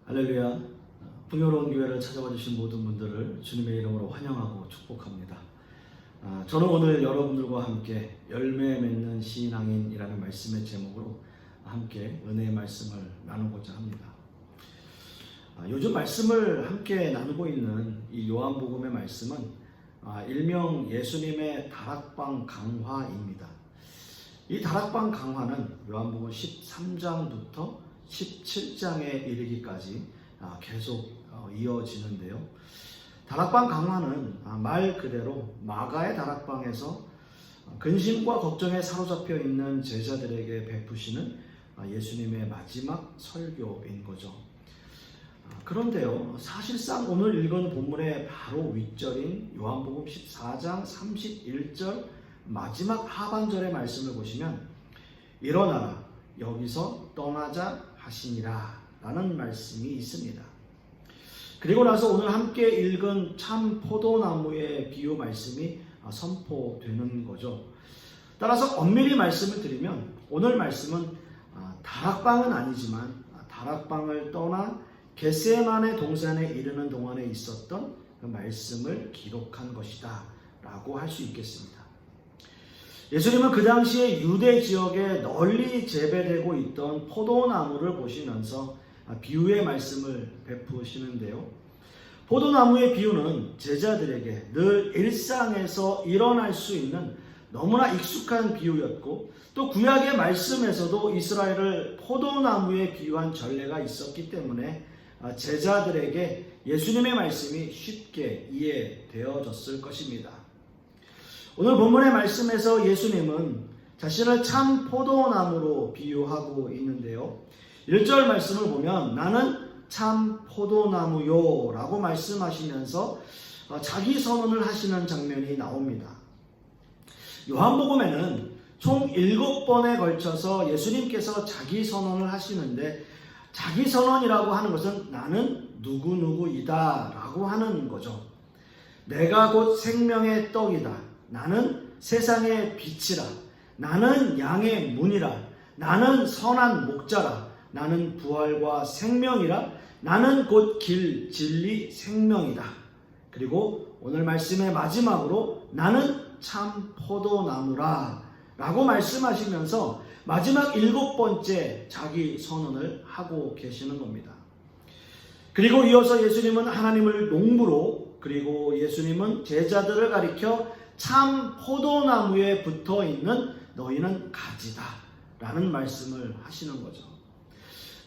할렐루야. 풍요로운 교회를 찾아와 주신 모든 분들을 주님의 이름으로 환영하고 축복합니다. 저는 오늘 여러분들과 함께 열매 맺는 신앙인이라는 말씀의 제목으로 함께 은혜의 말씀을 나누고자 합니다. 요즘 말씀을 함께 나누고 있는 이 요한복음의 말씀은 일명 예수님의 다락방 강화입니다. 이 다락방 강화는 요한복음 13장부터 17장에 이르기까지 계속 이어지는데요. 다락방 강화는 말 그대로 마가의 다락방에서 근심과 걱정에 사로잡혀 있는 제자들에게 베푸시는 예수님의 마지막 설교인 거죠. 그런데요, 사실상 오늘 읽은 본문의 바로 윗절인 요한복음 14장 31절 마지막 하반절의 말씀을 보시면 일어나라 여기서 떠나자 하시니라 라는 말씀이 있습니다. 그리고 나서 오늘 함께 읽은 참 포도나무의 비유 말씀이 선포되는 거죠. 따라서 엄밀히 말씀을 드리면 오늘 말씀은 다락방은 아니지만 다락방을 떠나 겟세마네 동산에 이르는 동안에 있었던 그 말씀을 기록한 것이다 라고 할 수 있겠습니다. 예수님은 그 당시에 유대 지역에 널리 재배되고 있던 포도나무를 보시면서 비유의 말씀을 베푸시는데요. 포도나무의 비유는 제자들에게 늘 일상에서 일어날 수 있는 너무나 익숙한 비유였고 또 구약의 말씀에서도 이스라엘을 포도나무에 비유한 전례가 있었기 때문에 제자들에게 예수님의 말씀이 쉽게 이해되어졌을 것입니다. 오늘 본문의 말씀에서 예수님은 자신을 참 포도나무로 비유하고 있는데요. 1절 말씀을 보면 나는 참 포도나무요 라고 말씀하시면서 자기 선언을 하시는 장면이 나옵니다. 요한복음에는 총 7번에 걸쳐서 예수님께서 자기 선언을 하시는데 자기 선언이라고 하는 것은 나는 누구누구이다 라고 하는 거죠. 내가 곧 생명의 떡이다. 나는 세상의 빛이라. 나는 양의 문이라. 나는 선한 목자라. 나는 부활과 생명이라. 나는 곧 길, 진리, 생명이다. 그리고 오늘 말씀의 마지막으로 나는 참 포도나무라 라고 말씀하시면서 마지막 7번째 자기 선언을 하고 계시는 겁니다. 그리고 이어서 예수님은 하나님을 농부로 그리고 예수님은 제자들을 가리켜 참 포도나무에 붙어 있는 너희는 가지다 라는 말씀을 하시는 거죠.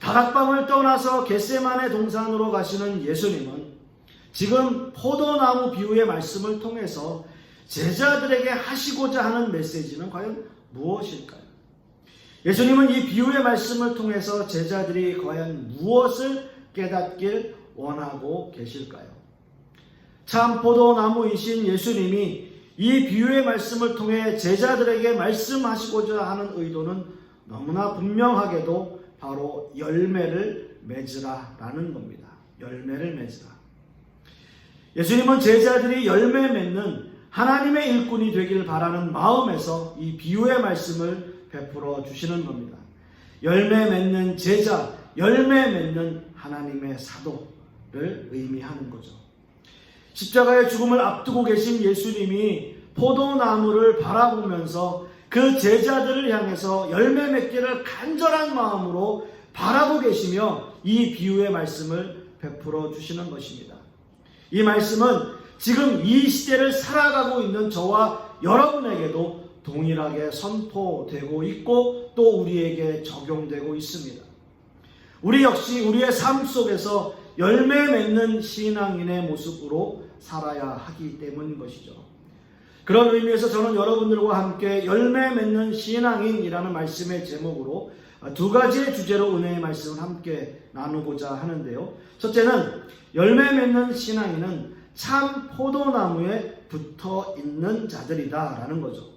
다락방을 떠나서 겟세마네 동산으로 가시는 예수님은 지금 포도나무 비유의 말씀을 통해서 제자들에게 하시고자 하는 메시지는 과연 무엇일까요? 예수님은 이 비유의 말씀을 통해서 제자들이 과연 무엇을 깨닫길 원하고 계실까요? 참 포도나무이신 예수님이 이 비유의 말씀을 통해 제자들에게 말씀하시고자 하는 의도는 너무나 분명하게도 바로 열매를 맺으라 라는 겁니다. 열매를 맺으라. 예수님은 제자들이 열매 맺는 하나님의 일꾼이 되길 바라는 마음에서 이 비유의 말씀을 베풀어 주시는 겁니다. 열매 맺는 제자, 열매 맺는 하나님의 사도를 의미하는 거죠. 십자가의 죽음을 앞두고 계신 예수님이 포도나무를 바라보면서 그 제자들을 향해서 열매 맺기를 간절한 마음으로 바라고 계시며 이 비유의 말씀을 베풀어 주시는 것입니다. 이 말씀은 지금 이 시대를 살아가고 있는 저와 여러분에게도 동일하게 선포되고 있고 또 우리에게 적용되고 있습니다. 우리 역시 우리의 삶 속에서 열매 맺는 신앙인의 모습으로 살아야 하기 때문인 것이죠. 그런 의미에서 저는 여러분들과 함께 열매 맺는 신앙인이라는 말씀의 제목으로 두 가지의 주제로 은혜의 말씀을 함께 나누고자 하는데요. 첫째는 열매 맺는 신앙인은 참 포도나무에 붙어 있는 자들이다 라는 거죠.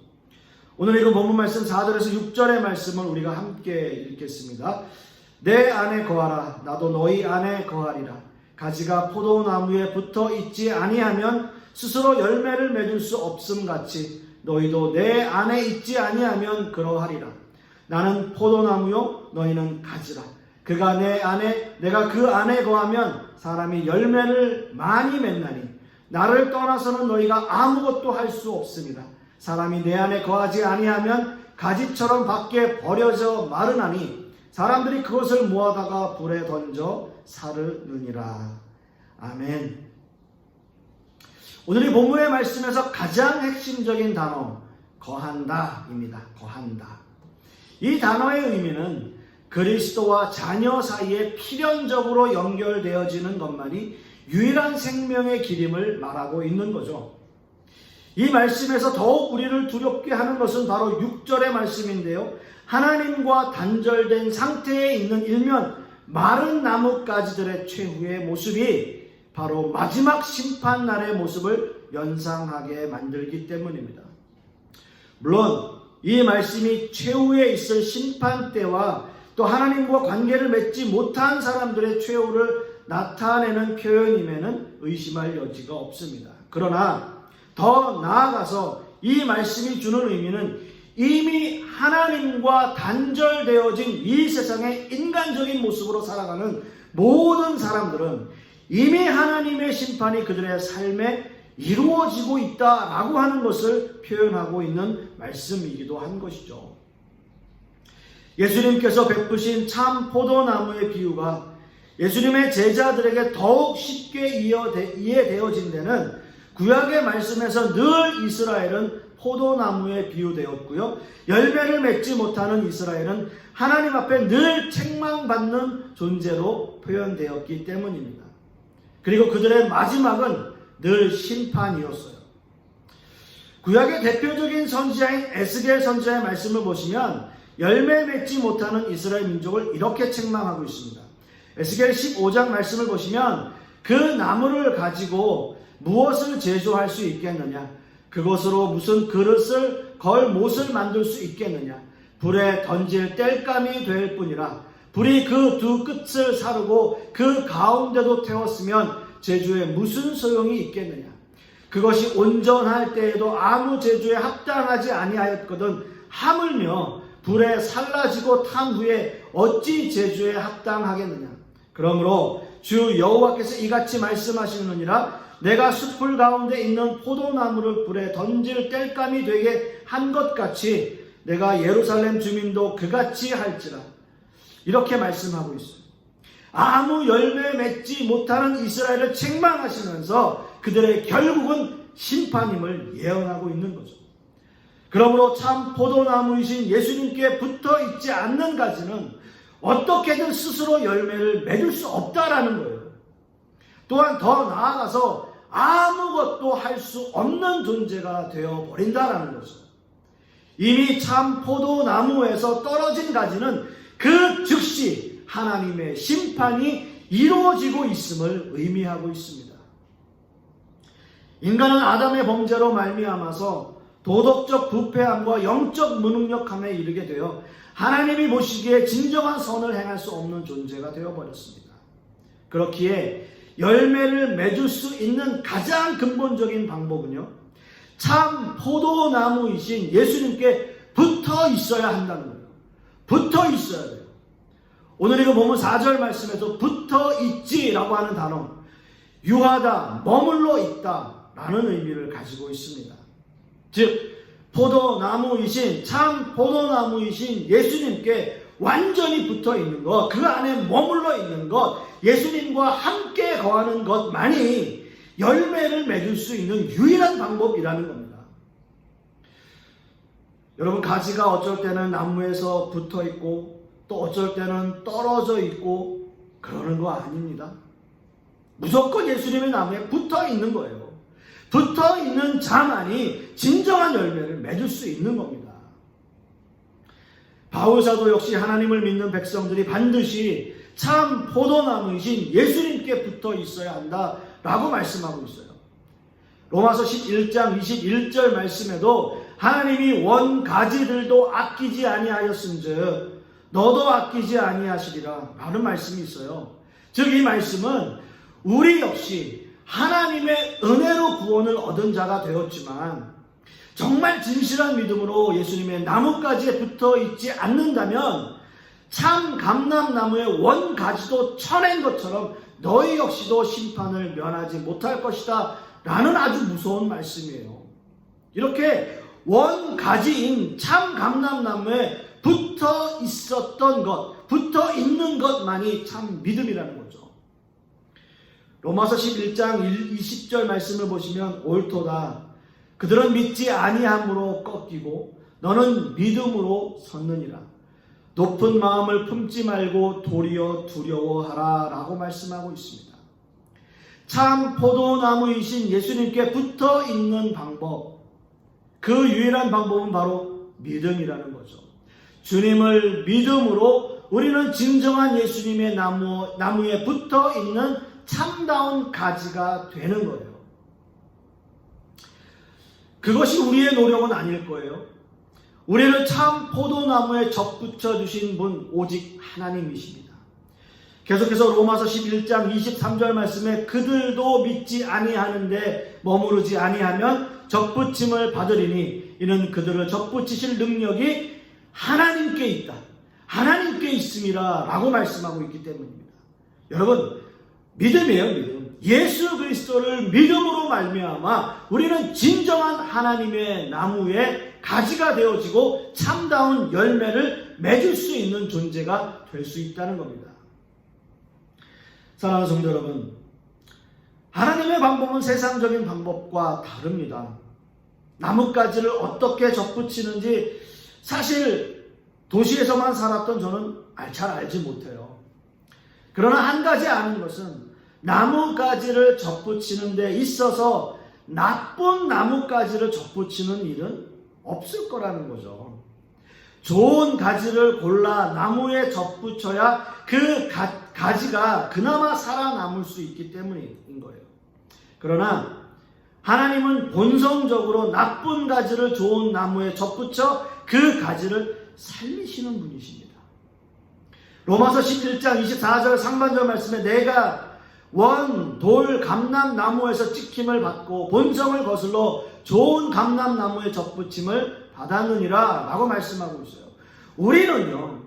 오늘 읽은 본문 말씀 4절에서 6절의 말씀을 우리가 함께 읽겠습니다. 내 안에 거하라 나도 너희 안에 거하리라. 가지가 포도나무에 붙어 있지 아니하면 스스로 열매를 맺을 수 없음 같이 너희도 내 안에 있지 아니하면 그러하리라. 나는 포도나무요 너희는 가지라. 그가 내 안에 내가 그 안에 거하면 사람이 열매를 많이 맺나니 나를 떠나서는 너희가 아무것도 할 수 없습니다. 사람이 내 안에 거하지 아니하면 가지처럼 밖에 버려져 마르나니 사람들이 그것을 모아다가 불에 던져 사르느니라. 아멘. 오늘 이 본문의 말씀에서 가장 핵심적인 단어 거한다입니다. 거한다. 이 단어의 의미는 그리스도와 자녀 사이에 필연적으로 연결되어지는 것만이 유일한 생명의 길임을 말하고 있는 거죠. 이 말씀에서 더욱 우리를 두렵게 하는 것은 바로 6절의 말씀인데요. 하나님과 단절된 상태에 있는 일면 마른 나뭇가지들의 최후의 모습이 바로 마지막 심판날의 모습을 연상하게 만들기 때문입니다. 물론 이 말씀이 최후에 있을 심판 때와 또 하나님과 관계를 맺지 못한 사람들의 최후를 나타내는 표현임에는 의심할 여지가 없습니다. 그러나 더 나아가서 이 말씀이 주는 의미는 이미 하나님과 단절되어진 이 세상의 인간적인 모습으로 살아가는 모든 사람들은 이미 하나님의 심판이 그들의 삶에 이루어지고 있다라고 하는 것을 표현하고 있는 말씀이기도 한 것이죠. 예수님께서 베푸신 참 포도나무의 비유가 예수님의 제자들에게 더욱 쉽게 이해되어진 데는 구약의 말씀에서 늘 이스라엘은 포도나무에 비유되었고요. 열매를 맺지 못하는 이스라엘은 하나님 앞에 늘 책망받는 존재로 표현되었기 때문입니다. 그리고 그들의 마지막은 늘 심판이었어요. 구약의 대표적인 선지자인 에스겔 선지자의 말씀을 보시면 열매 맺지 못하는 이스라엘 민족을 이렇게 책망하고 있습니다. 에스겔 15장 말씀을 보시면 그 나무를 가지고 무엇을 제조할 수 있겠느냐? 그것으로 무슨 그릇을 걸 못을 만들 수 있겠느냐? 불에 던질 땔감이 될 뿐이라 불이 그 두 끝을 사르고 그 가운데도 태웠으면 제주에 무슨 소용이 있겠느냐? 그것이 온전할 때에도 아무 제주에 합당하지 아니하였거든 하물며 불에 살라지고 탄 후에 어찌 제주에 합당하겠느냐? 그러므로 주 여호와께서 이같이 말씀하시느니라 내가 숯불 가운데 있는 포도나무를 불에 던질 땔감이 되게 한 것 같이 내가 예루살렘 주민도 그같이 할지라. 이렇게 말씀하고 있어요. 아무 열매 맺지 못하는 이스라엘을 책망하시면서 그들의 결국은 심판임을 예언하고 있는 거죠. 그러므로 참 포도나무이신 예수님께 붙어 있지 않는 가지는 어떻게든 스스로 열매를 맺을 수 없다라는 거예요. 또한 더 나아가서 아무것도 할 수 없는 존재가 되어버린다라는 거죠. 이미 참 포도나무에서 떨어진 가지는 그 즉시 하나님의 심판이 이루어지고 있음을 의미하고 있습니다. 인간은 아담의 범죄로 말미암아서 도덕적 부패함과 영적 무능력함에 이르게 되어 하나님이 보시기에 진정한 선을 행할 수 없는 존재가 되어버렸습니다. 그렇기에 열매를 맺을 수 있는 가장 근본적인 방법은요, 참 포도나무이신 예수님께 붙어 있어야 한다는 거예요. 붙어 있어야 돼요. 오늘 이거 보면 4절 말씀에서 붙어 있지라고 하는 단어, 유하다, 머물러 있다 라는 의미를 가지고 있습니다. 즉 포도나무이신 참 포도나무이신 예수님께 완전히 붙어 있는 것, 그 안에 머물러 있는 것, 예수님과 함께 거하는 것만이 열매를 맺을 수 있는 유일한 방법이라는 겁니다. 여러분, 가지가 어쩔 때는 나무에서 붙어 있고 또 어쩔 때는 떨어져 있고 그러는 거 아닙니다. 무조건 예수님의 나무에 붙어 있는 거예요. 붙어 있는 자만이 진정한 열매를 맺을 수 있는 겁니다. 바울사도 역시 하나님을 믿는 백성들이 반드시 참 포도나무이신 예수님께 붙어 있어야 한다라고 말씀하고 있어요. 로마서 11장 21절 말씀에도 하나님이 원가지들도 아끼지 아니하였은즉 너도 아끼지 아니하시리라 라는 말씀이 있어요. 즉 이 말씀은 우리 역시 하나님의 은혜로 구원을 얻은 자가 되었지만 정말 진실한 믿음으로 예수님의 나뭇가지에 붙어 있지 않는다면 참 감람나무의 원가지도 쳐낸 것처럼 너희 역시도 심판을 면하지 못할 것이다 라는 아주 무서운 말씀이에요. 이렇게 원가지인 참 감람나무에 붙어 있었던 것, 붙어 있는 것만이 참 믿음이라는 거죠. 로마서 11장 20절 말씀을 보시면 옳도다. 그들은 믿지 아니함으로 꺾이고 너는 믿음으로 섰느니라. 높은 마음을 품지 말고 도리어 두려워하라 라고 말씀하고 있습니다. 참 포도나무이신 예수님께 붙어 있는 방법, 그 유일한 방법은 바로 믿음이라는 거죠. 주님을 믿음으로 우리는 진정한 예수님의 나무에 붙어 있는 참다운 가지가 되는 거예요. 그것이 우리의 노력은 아닐 거예요. 우리를 참 포도나무에 접붙여 주신 분 오직 하나님이십니다. 계속해서 로마서 11장 23절 말씀에 그들도 믿지 아니하는데 머무르지 아니하면 접붙임을 받으리니 이는 그들을 접붙이실 능력이 하나님께 있다. 하나님께 있음이라 라고 말씀하고 있기 때문입니다. 여러분, 믿음이에요, 믿음. 예수 그리스도를 믿음으로 말미암아 우리는 진정한 하나님의 나무에 가지가 되어지고 참다운 열매를 맺을 수 있는 존재가 될 수 있다는 겁니다. 사랑하는 성도 여러분, 하나님의 방법은 세상적인 방법과 다릅니다. 나뭇가지를 어떻게 접붙이는지 사실 도시에서만 살았던 저는 잘 알지 못해요. 그러나 한 가지 아는 것은 나뭇가지를 접붙이는 데 있어서 나쁜 나뭇가지를 접붙이는 일은 없을 거라는 거죠. 좋은 가지를 골라 나무에 접붙여야 그 가지가 그나마 살아남을 수 있기 때문인 거예요. 그러나 하나님은 본성적으로 나쁜 가지를 좋은 나무에 접붙여 그 가지를 살리시는 분이십니다. 로마서 11장 24절 상반절 말씀에 내가 원, 돌, 감람나무에서 찍힘을 받고 본성을 거슬러 좋은 감람나무에 접붙임을 받았느니라 라고 말씀하고 있어요. 우리는요,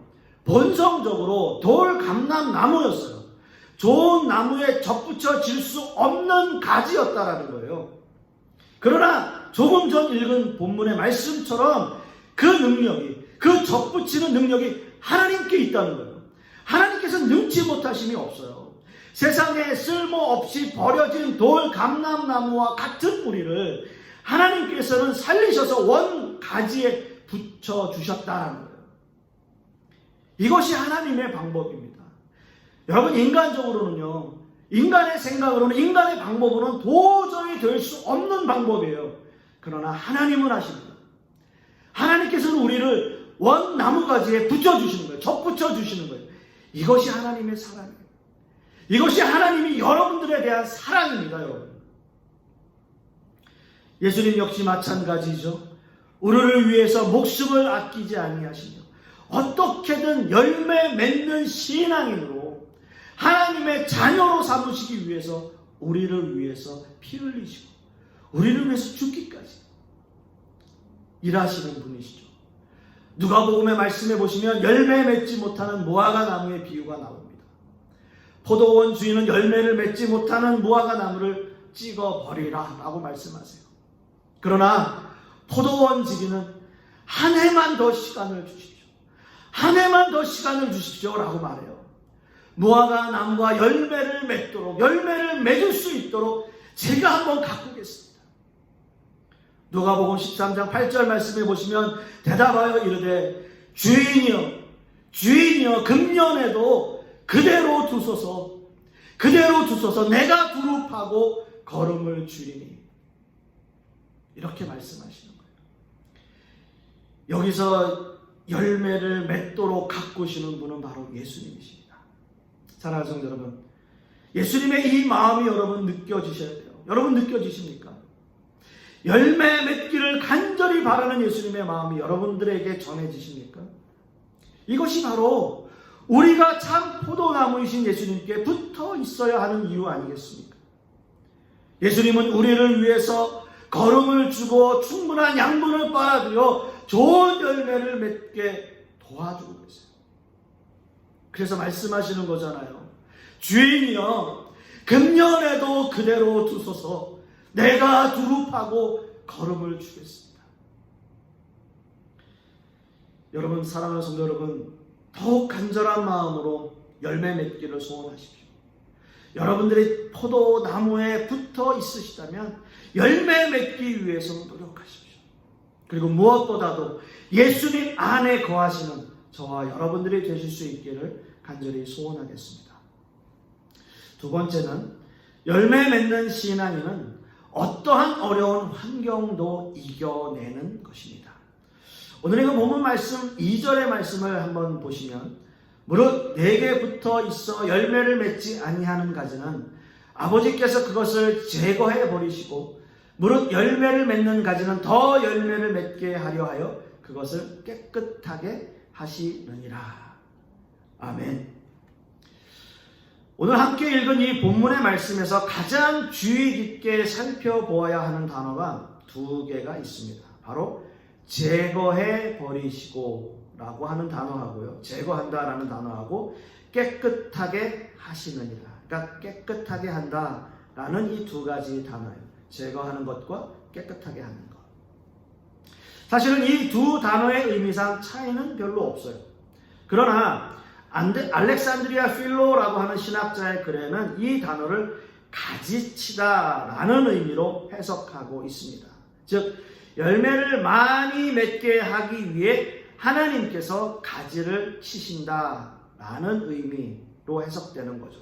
본성적으로 돌, 감람나무였어요. 좋은 나무에 접붙여질 수 없는 가지였다라는 거예요. 그러나 조금 전 읽은 본문의 말씀처럼 그 능력이, 그 접붙이는 능력이 하나님께 있다는 거예요. 하나님께서 능치 못하심이 없어요. 세상에 쓸모없이 버려진 돌, 감람나무와 같은 우리를 하나님께서는 살리셔서 원 가지에 붙여주셨다는 거예요. 이것이 하나님의 방법입니다. 여러분, 인간적으로는요, 인간의 생각으로는, 인간의 방법으로는 도저히 될 수 없는 방법이에요. 그러나 하나님은 하십니다. 하나님께서는 우리를 원 나무가지에 붙여주시는 거예요. 접붙여주시는 거예요. 이것이 하나님의 사랑이에요. 이것이 하나님이 여러분들에 대한 사랑입니다, 여러분. 예수님 역시 마찬가지죠. 우리를 위해서 목숨을 아끼지 아니하시며 어떻게든 열매 맺는 신앙인으로 하나님의 자녀로 삼으시기 위해서 우리를 위해서 피 흘리시고 우리를 위해서 죽기까지 일하시는 분이시죠. 누가복음의 말씀해 보시면 열매 맺지 못하는 무화과 나무의 비유가 나옵니다. 포도원 주인은 열매를 맺지 못하는 무화과 나무를 찍어버리라 라고 말씀하세요. 그러나 포도원 지기는 한 해만 더 시간을 주십시오. 한 해만 더 시간을 주십시오 라고 말해요. 무화과 나무가 열매를 맺도록, 열매를 맺을 수 있도록 제가 한번 가꾸겠습니다. 누가복음 13장 8절 말씀해 보시면 대답하여 이르되 주인이여 금년에도 그대로 두소서 내가 두릅하고 걸음을 주리니 이렇게 말씀하시는 거예요. 여기서 열매를 맺도록 가꾸시는 분은 바로 예수님이십니다. 사랑하는 성도 여러분, 예수님의 이 마음이 여러분 느껴지셔야 돼요. 여러분 느껴지십니까? 열매 맺기를 간절히 바라는 예수님의 마음이 여러분들에게 전해지십니까? 이것이 바로 우리가 참 포도나무이신 예수님께 붙어 있어야 하는 이유 아니겠습니까? 예수님은 우리를 위해서 걸음을 주고 충분한 양분을 빨아들여 좋은 열매를 맺게 도와주고 계세요. 그래서 말씀하시는 거잖아요. 주인이여, 금년에도 그대로 두소서. 내가 두릅하고 거름을 주겠습니다. 여러분, 사랑하는 성도 여러분, 더욱 간절한 마음으로 열매 맺기를 소원하십시오. 여러분들이 포도나무에 붙어 있으시다면 열매 맺기 위해서 노력하십시오. 그리고 무엇보다도 예수님 안에 거하시는 저와 여러분들이 되실 수 있기를 간절히 소원하겠습니다. 두 번째는, 열매 맺는 신앙인은 어떠한 어려운 환경도 이겨내는 것입니다. 오늘 이거 본문 말씀 2절의 말씀을 한번 보시면, 무릇 내게 붙어 있어 열매를 맺지 아니하는 가지는 아버지께서 그것을 제거해 버리시고, 무릇 열매를 맺는 가지는 더 열매를 맺게 하려 하여 그것을 깨끗하게 하시느니라. 아멘. 오늘 함께 읽은 이 본문의 말씀에서 가장 주의 깊게 살펴보아야 하는 단어가 두 개가 있습니다. 바로 제거해 버리시고 라고 하는 단어하고요, 제거한다라는 단어하고 깨끗하게 하시느니라. 그러니까 깨끗하게 한다라는 이 두 가지 단어예요. 제거하는 것과 깨끗하게 하는 것. 사실은 이 두 단어의 의미상 차이는 별로 없어요. 그러나 알렉산드리아 필로라고 하는 신학자의 글에는 이 단어를 가지치다라는 의미로 해석하고 있습니다. 즉, 열매를 많이 맺게 하기 위해 하나님께서 가지를 치신다라는 의미로 해석되는 거죠.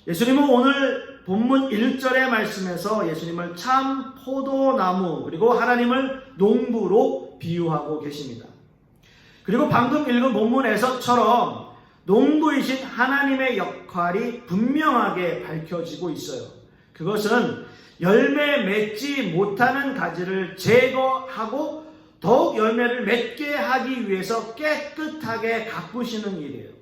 예수님은 오늘 본문 1절의 말씀에서 예수님을 참 포도나무, 그리고 하나님을 농부로 비유하고 계십니다. 그리고 방금 읽은 본문에서처럼 농부이신 하나님의 역할이 분명하게 밝혀지고 있어요. 그것은 열매 맺지 못하는 가지를 제거하고 더욱 열매를 맺게 하기 위해서 깨끗하게 가꾸시는 일이에요.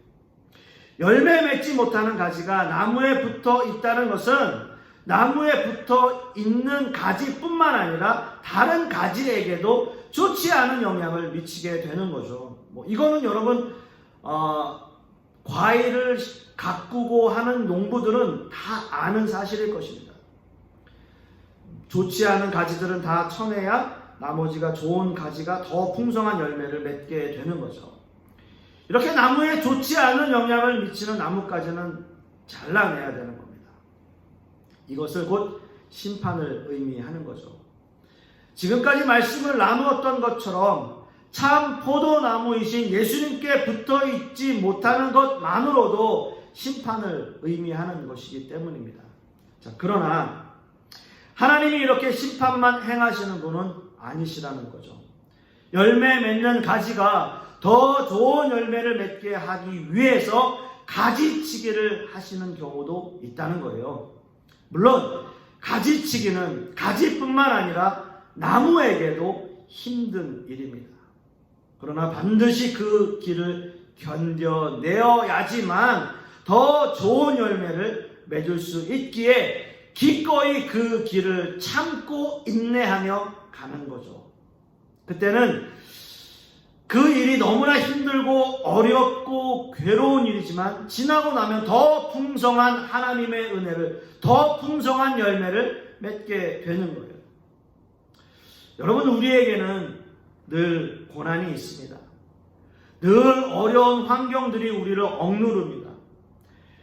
열매 맺지 못하는 가지가 나무에 붙어 있다는 것은 나무에 붙어 있는 가지뿐만 아니라 다른 가지에게도 좋지 않은 영향을 미치게 되는 거죠. 이거는 여러분 과일을 가꾸고 하는 농부들은 다 아는 사실일 것입니다. 좋지 않은 가지들은 다 쳐내야 나머지가 좋은 가지가 더 풍성한 열매를 맺게 되는 거죠. 이렇게 나무에 좋지 않은 영향을 미치는 나뭇가지는 잘라내야 되는 겁니다. 이것을 곧 심판을 의미하는 거죠. 지금까지 말씀을 나누었던 것처럼 참 포도나무이신 예수님께 붙어 있지 못하는 것만으로도 심판을 의미하는 것이기 때문입니다. 자, 그러나 하나님이 이렇게 심판만 행하시는 분은 아니시라는 거죠. 열매 맺는 가지가 더 좋은 열매를 맺게 하기 위해서 가지치기를 하시는 경우도 있다는 거예요. 물론 가지치기는 가지뿐만 아니라 나무에게도 힘든 일입니다. 그러나 반드시 그 길을 견뎌내어야지만 더 좋은 열매를 맺을 수 있기에 기꺼이 그 길을 참고 인내하며 가는 거죠. 그때는 그 일이 너무나 힘들고 어렵고 괴로운 일이지만 지나고 나면 더 풍성한 하나님의 은혜를, 더 풍성한 열매를 맺게 되는 거예요. 여러분, 우리에게는 늘 고난이 있습니다. 늘 어려운 환경들이 우리를 억누릅니다.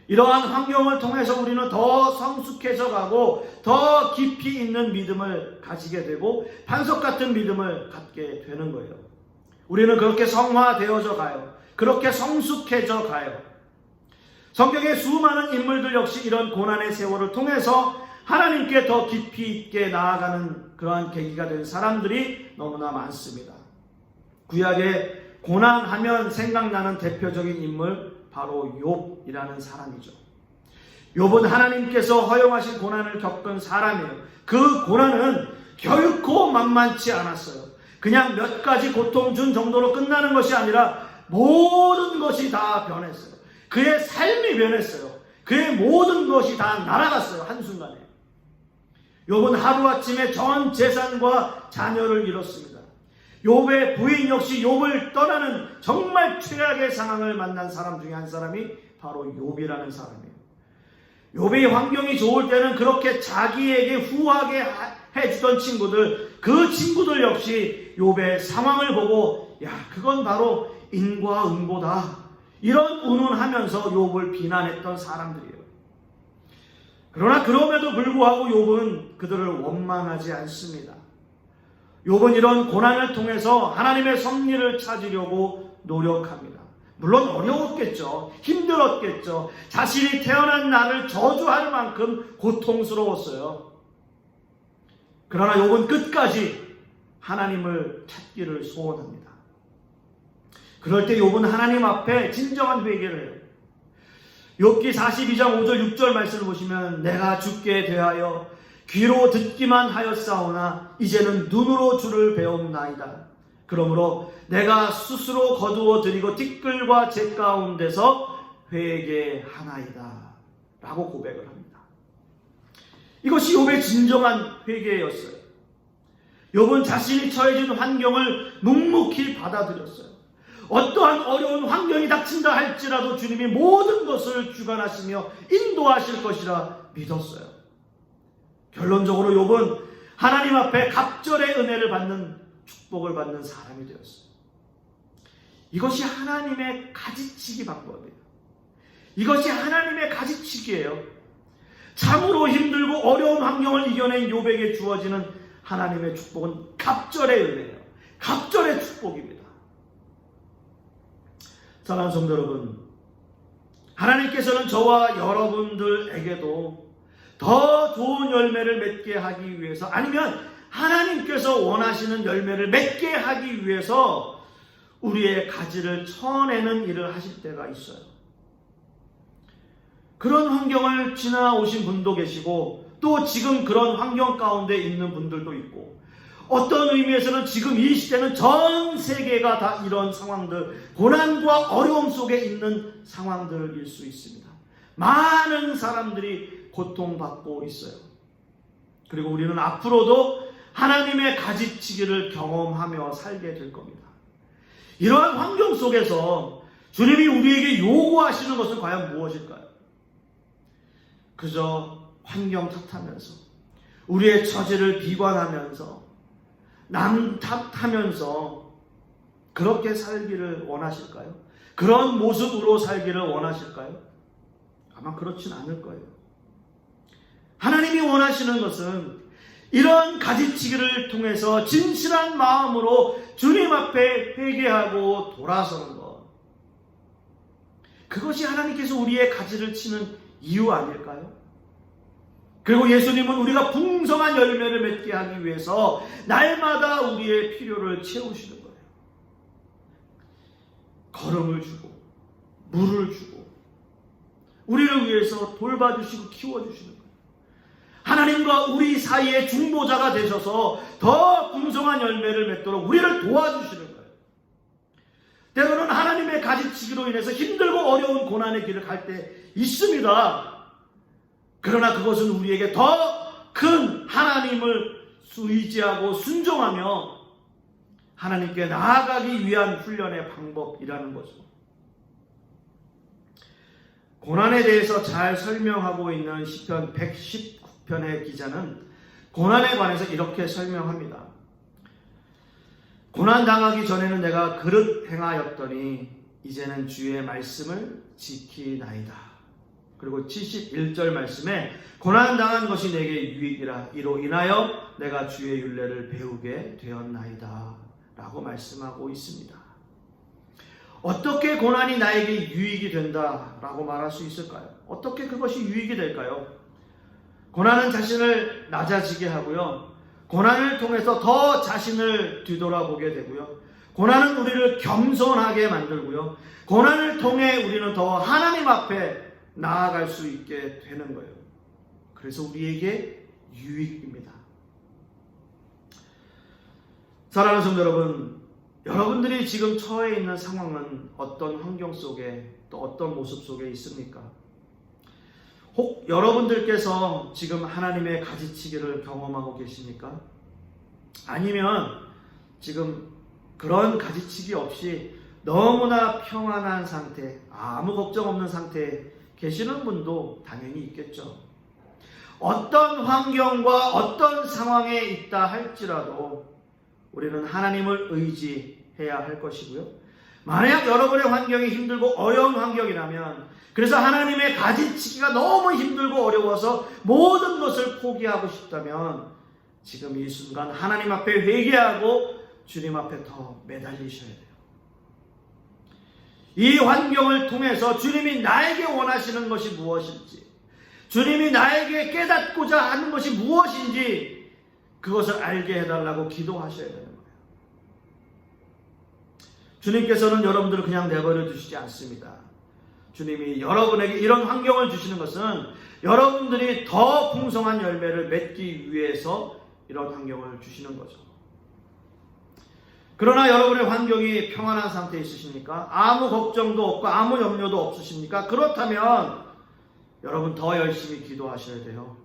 이러한 환경을 통해서 우리는 더 성숙해져 가고 더 깊이 있는 믿음을 가지게 되고 반석 같은 믿음을 갖게 되는 거예요. 우리는 그렇게 성화되어져 가요. 그렇게 성숙해져 가요. 성경의 수많은 인물들 역시 이런 고난의 세월을 통해서 하나님께 더 깊이 있게 나아가는 그러한 계기가 된 사람들이 너무나 많습니다. 구약에 고난하면 생각나는 대표적인 인물, 바로 욥이라는 사람이죠. 욥은 하나님께서 허용하신 고난을 겪은 사람이에요. 그 고난은 결코 만만치 않았어요. 그냥 몇 가지 고통 준 정도로 끝나는 것이 아니라 모든 것이 다 변했어요. 그의 삶이 변했어요. 그의 모든 것이 다 날아갔어요. 한순간에. 욥은 하루아침에 전 재산과 자녀를 잃었습니다. 욥의 부인 역시 욥을 떠나는 정말 최악의 상황을 만난 사람 중에 한 사람이 바로 욥이라는 사람이에요. 욥의 환경이 좋을 때는 그렇게 자기에게 후하게 해주던 친구들, 그 친구들 역시 욥의 상황을 보고 야, 그건 바로 인과응보다, 이런 운운하면서 욥을 비난했던 사람들이에요. 그러나 그럼에도 불구하고 욥은 그들을 원망하지 않습니다. 욥은 이런 고난을 통해서 하나님의 섭리를 찾으려고 노력합니다. 물론 어려웠겠죠. 힘들었겠죠. 자신이 태어난 날을 저주할 만큼 고통스러웠어요. 그러나 욥은 끝까지 하나님을 찾기를 소원합니다. 그럴 때 욥은 하나님 앞에 진정한 회개를 해요. 욥기 42장 5절 6절 말씀을 보시면 내가 주께 대하여 귀로 듣기만 하였사오나 이제는 눈으로 주를 배웠나이다. 그러므로 내가 스스로 거두어 드리고 티끌과 재 가운데서 회개하나이다 라고 고백을 합니다. 이것이 욥의 진정한 회개였어요. 욥은 자신이 처해진 환경을 묵묵히 받아들였어요. 어떠한 어려운 환경이 닥친다 할지라도 주님이 모든 것을 주관하시며 인도하실 것이라 믿었어요. 결론적으로 욥은 하나님 앞에 갑절의 은혜를 받는, 축복을 받는 사람이 되었어요. 이것이 하나님의 가지치기 방법이에요. 이것이 하나님의 가지치기예요. 참으로 힘들고 어려운 환경을 이겨낸 욥에게 주어지는 하나님의 축복은 갑절의 은혜예요. 갑절의 축복입니다. 사랑하는 성도 여러분, 하나님께서는 저와 여러분들에게도 더 좋은 열매를 맺게 하기 위해서, 아니면 하나님께서 원하시는 열매를 맺게 하기 위해서 우리의 가지를 쳐내는 일을 하실 때가 있어요. 그런 환경을 지나오신 분도 계시고 또 지금 그런 환경 가운데 있는 분들도 있고, 어떤 의미에서는 지금 이 시대는 전 세계가 다 이런 상황들, 고난과 어려움 속에 있는 상황들일 수 있습니다. 많은 사람들이 고통받고 있어요. 그리고 우리는 앞으로도 하나님의 가지치기를 경험하며 살게 될 겁니다. 이러한 환경 속에서 주님이 우리에게 요구하시는 것은 과연 무엇일까요? 그저 환경 탓하면서, 우리의 처지를 비관하면서, 남 탓하면서 그렇게 살기를 원하실까요? 그런 모습으로 살기를 원하실까요? 아마 그렇진 않을 거예요. 하나님이 원하시는 것은 이런 가지치기를 통해서 진실한 마음으로 주님 앞에 회개하고 돌아서는 것, 그것이 하나님께서 우리의 가지를 치는 이유 아닐까요? 그리고 예수님은 우리가 풍성한 열매를 맺게 하기 위해서 날마다 우리의 필요를 채우시는 거예요. 걸음을 주고 물을 주고 우리를 위해서 돌봐주시고 키워주시는 거예요. 하나님과 우리 사이의 중보자가 되셔서 더 풍성한 열매를 맺도록 우리를 도와주시는 거예요. 때로는 하나님의 가지치기로 인해서 힘들고 어려운 고난의 길을 갈 때 있습니다. 그러나 그것은 우리에게 더 큰 하나님을 의지하고 순종하며 하나님께 나아가기 위한 훈련의 방법이라는 거죠. 고난에 대해서 잘 설명하고 있는 시편 119편의 기자는 고난에 관해서 이렇게 설명합니다. 고난 당하기 전에는 내가 그릇 행하였더니 이제는 주의 말씀을 지키나이다. 그리고 71절 말씀에 고난당한 것이 내게 유익이라 이로 인하여 내가 주의 율례를 배우게 되었나이다 라고 말씀하고 있습니다. 어떻게 고난이 나에게 유익이 된다라고 말할 수 있을까요? 어떻게 그것이 유익이 될까요? 고난은 자신을 낮아지게 하고요, 고난을 통해서 더 자신을 뒤돌아보게 되고요, 고난은 우리를 겸손하게 만들고요, 고난을 통해 우리는 더 하나님 앞에 나아갈 수 있게 되는 거예요. 그래서 우리에게 유익입니다. 사랑하는 성도 여러분, 여러분들이 지금 처해 있는 상황은 어떤 환경 속에, 또 어떤 모습 속에 있습니까? 혹 여러분들께서 지금 하나님의 가지치기를 경험하고 계십니까? 아니면 지금 그런 가지치기 없이 너무나 평안한 상태, 아무 걱정 없는 상태에 계시는 분도 당연히 있겠죠. 어떤 환경과 어떤 상황에 있다 할지라도 우리는 하나님을 의지해야 할 것이고요. 만약 여러분의 환경이 힘들고 어려운 환경이라면, 그래서 하나님의 가지치기가 너무 힘들고 어려워서 모든 것을 포기하고 싶다면 지금 이 순간 하나님 앞에 회개하고 주님 앞에 더 매달리셔야 돼요. 이 환경을 통해서 주님이 나에게 원하시는 것이 무엇인지, 주님이 나에게 깨닫고자 하는 것이 무엇인지 그것을 알게 해달라고 기도하셔야 되는 거예요. 주님께서는 여러분들을 그냥 내버려 두시지 않습니다. 주님이 여러분에게 이런 환경을 주시는 것은 여러분들이 더 풍성한 열매를 맺기 위해서 이런 환경을 주시는 거죠. 그러나 여러분의 환경이 평안한 상태에 있으십니까? 아무 걱정도 없고 아무 염려도 없으십니까? 그렇다면 여러분 더 열심히 기도하셔야 돼요.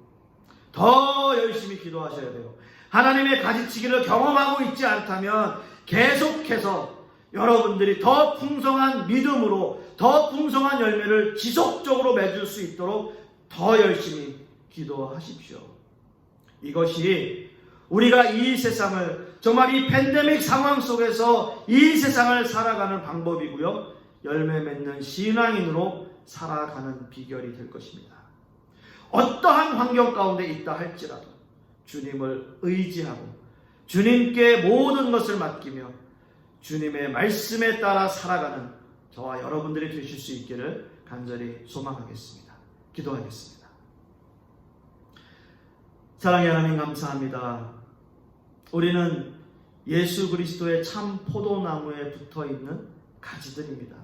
더 열심히 기도하셔야 돼요. 하나님의 가지치기를 경험하고 있지 않다면 계속해서 여러분들이 더 풍성한 믿음으로 더 풍성한 열매를 지속적으로 맺을 수 있도록 더 열심히 기도하십시오. 이것이 우리가 이 세상을, 정말 이 팬데믹 상황 속에서 이 세상을 살아가는 방법이고요, 열매 맺는 신앙인으로 살아가는 비결이 될 것입니다. 어떠한 환경 가운데 있다 할지라도 주님을 의지하고 주님께 모든 것을 맡기며 주님의 말씀에 따라 살아가는 저와 여러분들이 되실 수 있기를 간절히 소망하겠습니다. 기도하겠습니다. 사랑의 하나님, 감사합니다. 우리는 예수 그리스도의 참 포도나무에 붙어있는 가지들입니다.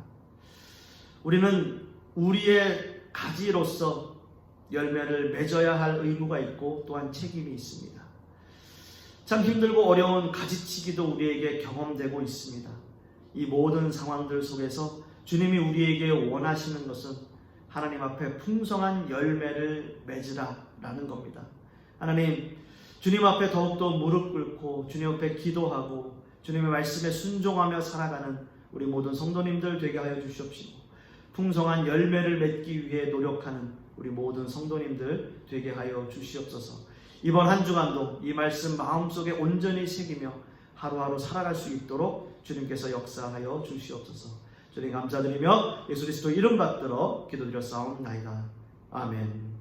우리는 우리의 가지로서 열매를 맺어야 할 의무가 있고 또한 책임이 있습니다. 참 힘들고 어려운 가지치기도 우리에게 경험되고 있습니다. 이 모든 상황들 속에서 주님이 우리에게 원하시는 것은 하나님 앞에 풍성한 열매를 맺으라라는 겁니다. 하나님, 주님 앞에 더욱더 무릎 꿇고 주님 앞에 기도하고 주님의 말씀에 순종하며 살아가는 우리 모든 성도님들 되게 하여 주시옵시고, 풍성한 열매를 맺기 위해 노력하는 우리 모든 성도님들 되게 하여 주시옵소서. 이번 한 주간도 이 말씀 마음속에 온전히 새기며 하루하루 살아갈 수 있도록 주님께서 역사하여 주시옵소서. 주님 감사드리며 예수 그리스도 이름 받들어 기도드렸사옵나이다. 아멘.